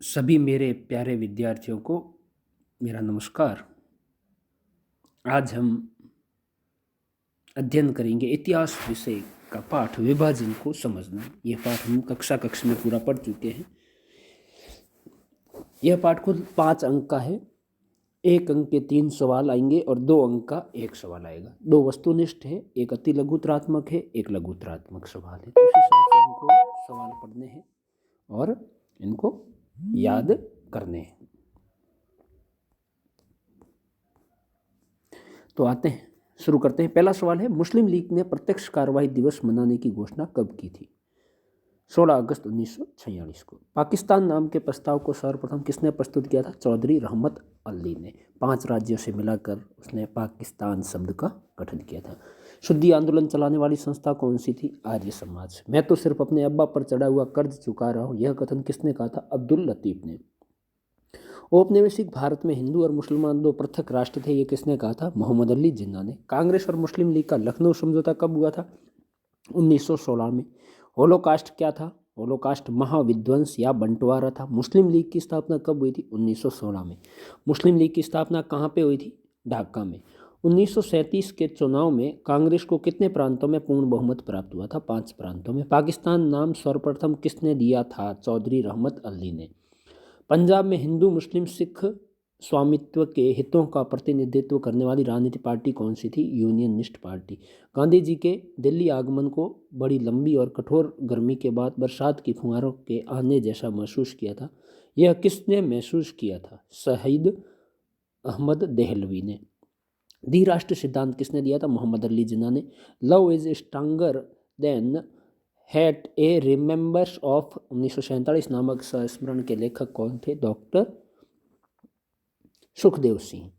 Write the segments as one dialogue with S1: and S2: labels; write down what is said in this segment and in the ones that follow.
S1: सभी मेरे प्यारे विद्यार्थियों को मेरा नमस्कार। आज हम अध्ययन करेंगे इतिहास विषय का पाठ विभाजन को समझना। यह पाठ हम कक्षा में पूरा पढ़ चुके हैं। यह पाठ कुल 5 अंक का है। 1 अंक के 3 सवाल आएंगे और 2 अंक का 1 सवाल आएगा। 2 वस्तुनिष्ठ है, एक अति लघुतरात्मक है, एक लघुतरात्मक सवाल है। तो इस हिसाब से हमको सवाल पढ़ने हैं और इनको याद करने हैं। तो आते हैं, शुरू करते हैं। पहला सवाल है, मुस्लिम लीग ने प्रत्यक्ष कार्रवाई दिवस मनाने की घोषणा कब की थी? 16 अगस्त 1946 को। पाकिस्तान नाम के प्रस्ताव को सर्वप्रथम किसने प्रस्तुत किया था? चौधरी रहमत अली ने। 5 राज्यों से मिलाकर उसने पाकिस्तान शब्द का गठन किया था। शुद्धि आंदोलन चलाने वाली संस्था कौन सी थी? आर्य समाज। मैं तो सिर्फ अपने अब्बा पर चढ़ा हुआ कर्ज चुका रहा हूँ, यह कथन किसने कहा था? अब्दुल लतीफ ने। औपनिवेशिक भारत में हिंदू और मुसलमान 2 पृथक राष्ट्र थे, ये किसने कहा था? मोहम्मद अली जिन्ना ने। कांग्रेस और मुस्लिम लीग का लखनऊ समझौता कब हुआ था? 1916 में। होलोकास्ट क्या था? होलोकास्ट महाविध्वंस या बंटवारा था। मुस्लिम लीग की स्थापना कब हुई थी? 1916 में। मुस्लिम लीग की स्थापना कहाँ पे हुई थी? ढाका में। 1937 के चुनाव में कांग्रेस को कितने प्रांतों में पूर्ण बहुमत प्राप्त हुआ था? 5 प्रांतों में। पाकिस्तान नाम सर्वप्रथम किसने दिया था? चौधरी रहमत अली ने। पंजाब में हिंदू मुस्लिम सिख स्वामित्व के हितों का प्रतिनिधित्व करने वाली राजनीतिक पार्टी कौन सी थी? Unionist party. गांधी जी के दिल्ली आगमन को बड़ी लंबी और कठोर गर्मी के बाद बरसात की फुहारों के आने जैसा महसूस किया था। यह किसने महसूस किया था? शहीद अहमद देहलवी ने। द्विराष्ट्र सिद्धांत किसने दिया था? मोहम्मद अली जिन्ना ने। Love is stronger then hate A remembers of 1947 नामक संस्मरण के लेखक कौन थे? डॉक्टर सुखदेव सिंह।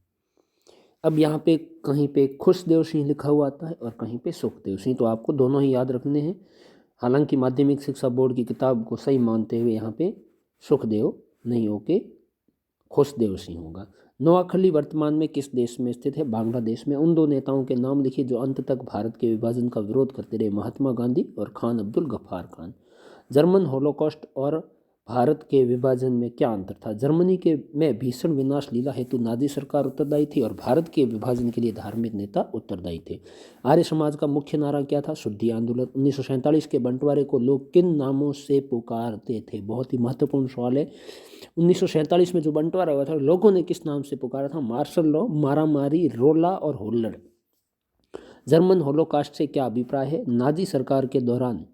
S1: अब यहाँ पे कहीं पे खुशदेव सिंह लिखा हुआ आता है और कहीं पे सुखदेव सिंह, तो आपको दोनों ही याद रखने हैं। हालांकि माध्यमिक शिक्षा बोर्ड की किताब को सही मानते हुए यहाँ पे सुखदेव नहीं होके खुशदेव सिंह होगा। नोआखली वर्तमान में किस देश में स्थित है? बांग्लादेश में। उन 2 नेताओं के नाम लिखिए जो अंत तक भारत के विभाजन का विरोध करते रहे। महात्मा गांधी और खान अब्दुल गफ्फार खान। जर्मन होलोकॉस्ट और भारत के विभाजन में क्या अंतर था? जर्मनी के में भीषण विनाश लीला हेतु नाजी सरकार उत्तरदायी थी और भारत के विभाजन के लिए धार्मिक नेता उत्तरदायी थे। आर्य समाज का मुख्य नारा क्या था? शुद्धि आंदोलन। 1947 के बंटवारे को लोग किन नामों से पुकारते थे? बहुत ही महत्वपूर्ण सवाल है। 1947 में जो बंटवारा हुआ था, लोगों ने किस नाम से पुकारा था? मार्शल लॉ, मारामारी, रोला और हुल्लड़। जर्मन होलोकास्ट से क्या अभिप्राय है? नाजी सरकार के दौरान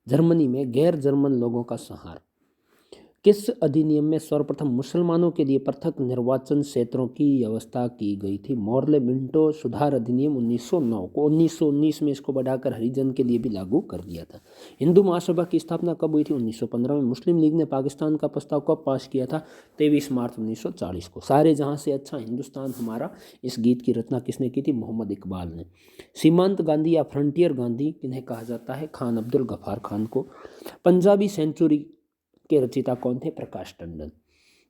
S1: जर्मनी में गैर जर्मन लोगों का संहार। किस अधिनियम में सर्वप्रथम मुसलमानों के लिए पृथक निर्वाचन क्षेत्रों की व्यवस्था की गई थी? मॉर्ले मिंटो सुधार अधिनियम 1909 को। 1919 में इसको बढ़ाकर हरिजन के लिए भी लागू कर दिया था। हिंदू महासभा की स्थापना कब हुई थी? 1915 में। मुस्लिम लीग ने पाकिस्तान का प्रस्ताव कब पास किया था? 23 मार्च 1940 को। सारे जहां से अच्छा हिंदुस्तान हमारा, इस गीत की रचना किसने की थी? मोहम्मद इकबाल ने। सीमांत गांधी या फ्रंटियर गांधी किन्हें कहा जाता है? खान अब्दुल गफ्फार खान को। पंजाबी सेंचुरी के रचयिता कौन थे? Prakash Tandon.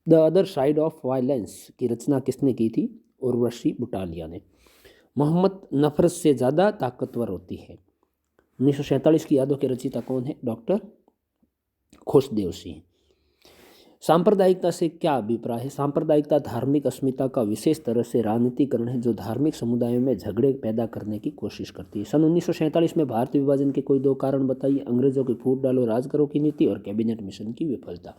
S1: The other side of violence की रचना किसने की थी? उर्वशी बुटालिया ने। मोहम्मद नफरत से ज़्यादा ताकतवर होती है। 1947 की यादों के रचयिता कौन है? डॉक्टर खुशदेव सिंह। सांप्रदायिकता से क्या अभिप्राय है? सांप्रदायिकता धार्मिक अस्मिता का विशेष तरह से राजनीतिकरण है जो धार्मिक समुदायों में झगड़े पैदा करने की कोशिश करती है। सन 1947 में भारत विभाजन के कोई 2 कारण बताइए। अंग्रेजों की फूट डालो राज करो की नीति और कैबिनेट मिशन की विफलता।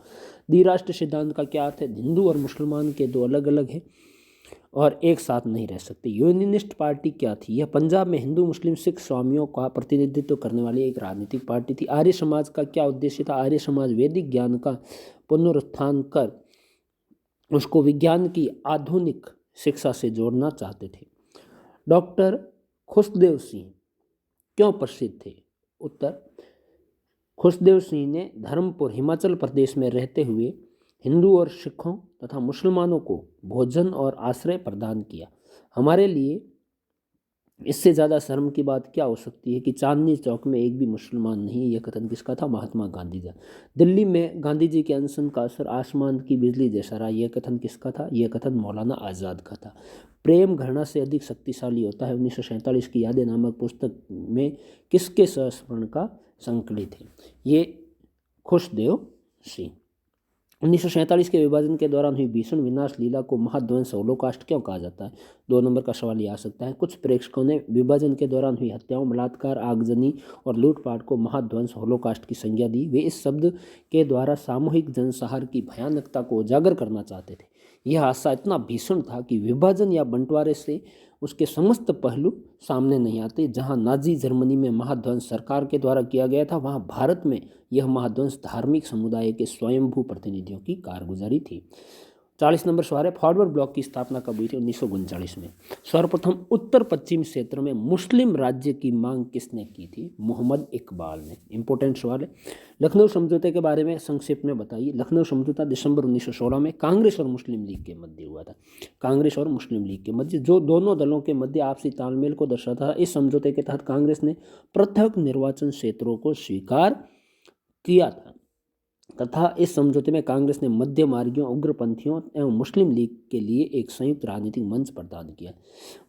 S1: द्विराष्ट्र सिद्धांत का क्या अर्थ है? हिंदू और मुसलमान के 2 अलग अलग है और एक साथ नहीं रह सकते। यूनियनिस्ट पार्टी क्या थी? यह पंजाब में हिंदू मुस्लिम सिख स्वामियों का प्रतिनिधित्व करने वाली एक राजनीतिक पार्टी थी। आर्य समाज का क्या उद्देश्य था? आर्य समाज वैदिक ज्ञान का पुनरुत्थान कर उसको विज्ञान की आधुनिक शिक्षा से जोड़ना चाहते थे। डॉक्टर खुशदेव सिंह क्यों प्रसिद्ध थे? उत्तर, खुशदेव सिंह ने धर्मपुर हिमाचल प्रदेश में रहते हुए हिंदू और सिखों तथा मुसलमानों को भोजन और आश्रय प्रदान किया। हमारे लिए इससे ज़्यादा शर्म की बात क्या हो सकती है कि चांदनी चौक में एक भी मुसलमान नहीं है। यह कथन किसका था? महात्मा गांधी का। दिल्ली में गांधी जी के अनशन का असर आसमान की बिजली जैसा रहा। यह कथन किसका था? यह कथन मौलाना आज़ाद का था। प्रेम घृणा से अधिक शक्तिशाली होता है 1947 की यादें नामक पुस्तक में किसके संस्मरण का संकलित है? ये खुशदेव सिंह। 1947 के विभाजन के दौरान हुई भीषण विनाश लीला को महाध्वंस होलोकास्ट क्यों कहा जाता है? 2 नंबर का सवाल ये आ सकता है। कुछ प्रेक्षकों ने विभाजन के दौरान हुई हत्याओं, बलात्कार, आगजनी और लूटपाट को महाध्वंस होलोकास्ट की संज्ञा दी। वे इस शब्द के द्वारा सामूहिक जनसंहार की भयानकता को उजागर करना चाहते थे। यह हादसा इतना भीषण था कि विभाजन या बंटवारे से उसके समस्त पहलू सामने नहीं आते। जहां नाजी जर्मनी में महाध्वंस सरकार के द्वारा किया गया था, वहां भारत में यह महाध्वंस धार्मिक समुदाय के स्वयंभू प्रतिनिधियों की कारगुजारी थी। 40 नंबर सवाल है, फॉरवर्ड ब्लॉक की स्थापना कब हुई थी? 1939 में। सर्वप्रथम उत्तर पश्चिम क्षेत्र में मुस्लिम राज्य की मांग किसने की थी? मोहम्मद इकबाल ने। इंपॉर्टेंट सवाल है। लखनऊ समझौते के बारे में संक्षेप में बताइए। लखनऊ समझौता दिसंबर 1916 में कांग्रेस और मुस्लिम लीग के मध्य हुआ था। कांग्रेस और मुस्लिम लीग के मध्य, जो दोनों दलों के मध्य आपसी तालमेल को दर्शाता था। इस समझौते के तहत कांग्रेस ने पृथक निर्वाचन क्षेत्रों को स्वीकार किया था तथा इस समझौते में कांग्रेस ने मध्य मार्गियों, उग्रपंथियों एवं मुस्लिम लीग के लिए एक संयुक्त राजनीतिक मंच प्रदान किया।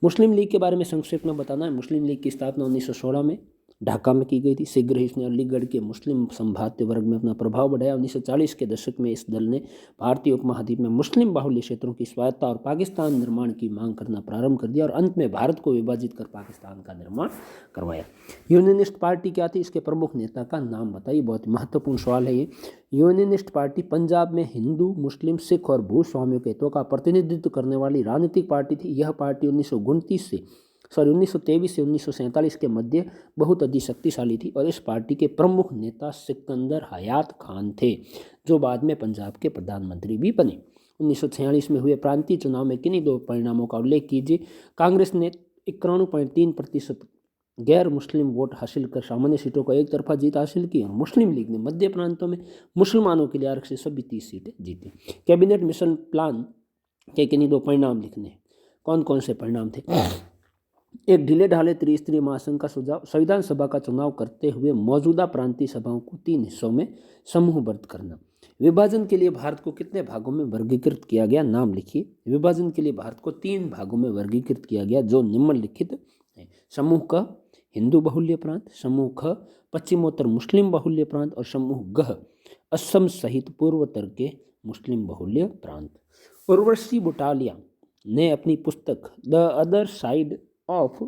S1: मुस्लिम लीग के बारे में संक्षेप में बताना है। मुस्लिम लीग की स्थापना 1916 में ढाका में की गई थी। शीघ्र ही इसने अलीगढ़ के मुस्लिम संभाव्य वर्ग में अपना प्रभाव बढ़ाया। 1940 के दशक में इस दल ने भारतीय उपमहाद्वीप में मुस्लिम बाहुल्य क्षेत्रों की स्वायत्तता और पाकिस्तान निर्माण की मांग करना प्रारंभ कर दिया और अंत में भारत को विभाजित कर पाकिस्तान का निर्माण करवाया। यूनियनिस्ट पार्टी क्या थी? इसके प्रमुख नेता का नाम बताइए। बहुत महत्वपूर्ण सवाल है ये। यूनियनिस्ट पार्टी पंजाब में हिंदू, मुस्लिम, सिख और भूस्वामियों के हितों का प्रतिनिधित्व करने वाली राजनीतिक पार्टी थी। यह पार्टी 1923 से 1947 के मध्य बहुत अधिक शक्तिशाली थी और इस पार्टी के प्रमुख नेता सिकंदर हयात खान थे, जो बाद में पंजाब के प्रधानमंत्री भी बने। 1946 में हुए प्रांतीय चुनाव में किन्हीं दो परिणामों का उल्लेख कीजिए। कांग्रेस ने 91.3% गैर मुस्लिम वोट हासिल कर सामान्य सीटों को एक तरफा जीत हासिल की और मुस्लिम लीग ने मध्य प्रांतों में मुसलमानों के लिए आरक्षित सभी 30 सीटें जीती। कैबिनेट मिशन प्लान के किन्हीं दो परिणाम लिखने। कौन कौन से परिणाम थे? एक ढीले ढाले त्रिस्तरीय महासंघ का सुझाव, संविधान सभा का चुनाव करते हुए मौजूदा प्रांतीय सभाओं को 3 हिस्सों में समूहबद्ध करना। विभाजन के लिए भारत को कितने भागों में वर्गीकृत किया गया? नाम लिखिए। विभाजन के लिए भारत को 3 भागों में वर्गीकृत किया गया, जो निम्नलिखित है। समूह क हिंदू बाहुल्य प्रांत, समूह ख पश्चिमोत्तर मुस्लिम बाहुल्य प्रांत और समूह ग असम सहित पूर्वोत्तर के मुस्लिम बाहुल्य प्रांत। उर्वशी बुटालिया ने अपनी पुस्तक the other side of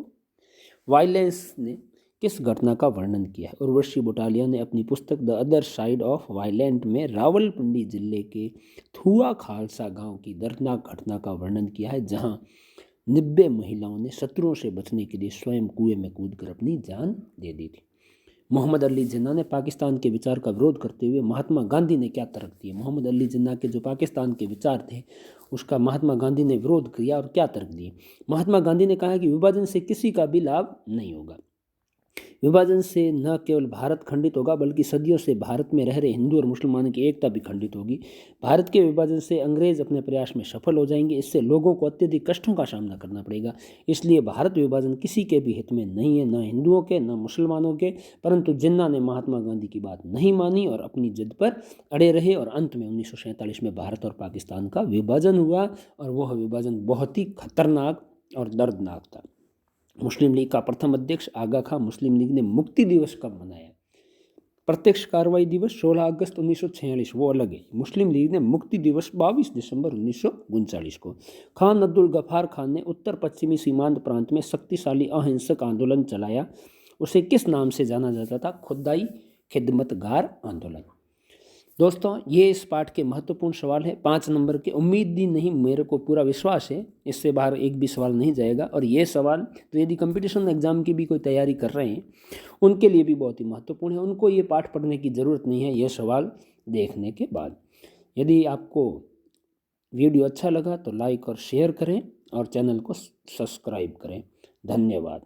S1: violence ने किस घटना का वर्णन किया है? उर्वशी बुटालिया ने अपनी पुस्तक the other side of violent में रावलपिंडी जिले के थुआ खालसा गांव की दर्दनाक घटना का वर्णन किया है, जहां 90 महिलाओं ने शत्रुओं से बचने के लिए स्वयं कुएं में कूदकर अपनी जान दे दी थी। मोहम्मद अली जिन्ना ने पाकिस्तान के विचार का विरोध करते हुए महात्मा गांधी ने क्या तर्क दिए? मोहम्मद अली जिन्ना के जो पाकिस्तान के विचार थे उसका महात्मा गांधी ने विरोध किया और क्या तर्क दिए? महात्मा गांधी ने कहा कि विभाजन से किसी का भी लाभ नहीं होगा। विभाजन से न केवल भारत खंडित होगा बल्कि सदियों से भारत में रह रहे हिंदू और मुसलमानों की एकता भी खंडित होगी। भारत के विभाजन से अंग्रेज अपने प्रयास में सफल हो जाएंगे। इससे लोगों को अत्यधिक कष्टों का सामना करना पड़ेगा। इसलिए भारत विभाजन किसी के भी हित में नहीं है, न हिंदुओं के न मुसलमानों के। परंतु जिन्ना ने महात्मा गांधी की बात नहीं मानी और अपनी जिद पर अड़े रहे और अंत में 1947 में भारत और पाकिस्तान का विभाजन हुआ और वह विभाजन बहुत ही खतरनाक और दर्दनाक था। मुस्लिम लीग का प्रथम अध्यक्ष आगा खां। मुस्लिम लीग ने मुक्ति दिवस कब मनाया? प्रत्यक्ष कार्रवाई दिवस 16 अगस्त 1946, वो अलग है। मुस्लिम लीग ने मुक्ति दिवस 22 दिसंबर 1939 को। खान अब्दुल गफ्फार खान ने उत्तर पश्चिमी सीमांत प्रांत में शक्तिशाली अहिंसक आंदोलन चलाया। उसे किस नाम से जाना जाता था? खुदाई खिदमतगार आंदोलन। दोस्तों, ये इस पाठ के महत्वपूर्ण सवाल है। 5 नंबर के। उम्मीद ही नहीं, मेरे को पूरा विश्वास है इससे बाहर एक भी सवाल नहीं जाएगा। और ये सवाल तो यदि कंपटीशन एग्जाम की भी कोई तैयारी कर रहे हैं उनके लिए भी बहुत ही महत्वपूर्ण है। उनको ये पाठ पढ़ने की ज़रूरत नहीं है ये सवाल देखने के बाद। यदि आपको वीडियो अच्छा लगा तो लाइक और शेयर करें और चैनल को सब्सक्राइब करें। धन्यवाद।